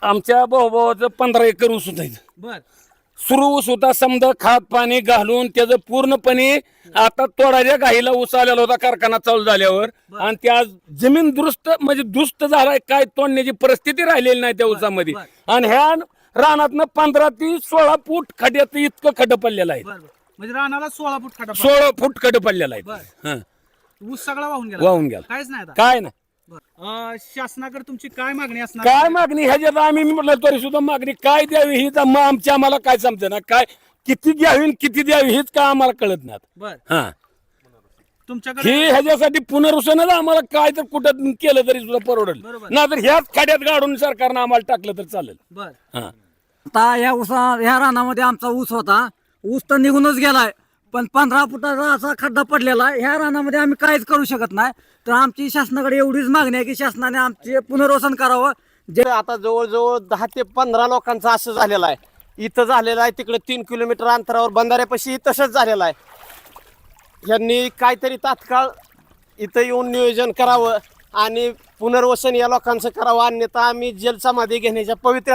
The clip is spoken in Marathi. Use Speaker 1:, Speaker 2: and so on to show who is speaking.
Speaker 1: आमच्या भाऊभावाचं 15 एकर ऊस होता.
Speaker 2: बर
Speaker 1: सुरू ऊस होता, समजा खात पाणी घालून त्याचं पूर्णपणे आता तोडाच्या घाईला ऊस आलेला होता कारखाना चालू झाल्यावर. आणि ते आज जमीन दुरुस्त म्हणजे दुरुस्त झालाय, काय तोडण्याची परिस्थिती राहिलेली नाही त्या ऊसामध्ये. आणि ह्या रानातनं 15 ते 16 फूट खड्यात इतकं खड्डं पडलेलं आहे.
Speaker 2: म्हणजे रानाला 16 फूट खड्डा
Speaker 1: 16 फूट खड्डं पडलेलं आहे.
Speaker 2: ऊस सगळा वाहून गेला.
Speaker 1: वाहून गेला,
Speaker 2: काहीच नाही आता.
Speaker 1: काय नाही.
Speaker 2: शासनाकडे तुमची काय मागणी असणार?
Speaker 1: काय मागणी ह्याच्यात आम्ही म्हटलं तरी सुद्धा मागणी काय द्यावी हीच आमची आम्हाला काय समजे ना, काय किती द्यावी आणि किती द्यावी हीच काय आम्हाला कळत नाही.
Speaker 2: बर
Speaker 1: हा
Speaker 2: तुमच्याकडे
Speaker 1: हे ह्याच्यासाठी पुनर्वसनच आम्हाला काय तर कुठं केलं तरी सुद्धा परवडेल, ना तर ह्याच खाड्यात गाडून सरकारनं आम्हाला टाकलं तर चालेल.
Speaker 2: बर
Speaker 1: हा
Speaker 3: आता ह्या रानामध्ये आमचा ऊस होता. ऊस तर निघूनच गेलाय, पण 15 फुटाचा असा खड्डा पडलेला आहे. ह्या रानामध्ये आम्ही काहीच करू शकत नाही. तर आमची शासनाकडे एवढीच मागणी आहे की शासनाने आमचे पुनर्वसन करावं.
Speaker 4: जे आता जवळजवळ 10 ते 15 लोकांचं असं झालेलं आहे. इथं झालेलं आहे, तिकडे 3 किलोमीटर अंतरावर बंधाऱ्यापाशी तसंच झालेलं आहे. यांनी काहीतरी तात्काळ इथं येऊन नियोजन करावं आणि पुनर्वसन या लोकांचं करावं, अन्यथा आम्ही जलसमाधी घेण्याच्या पवित्र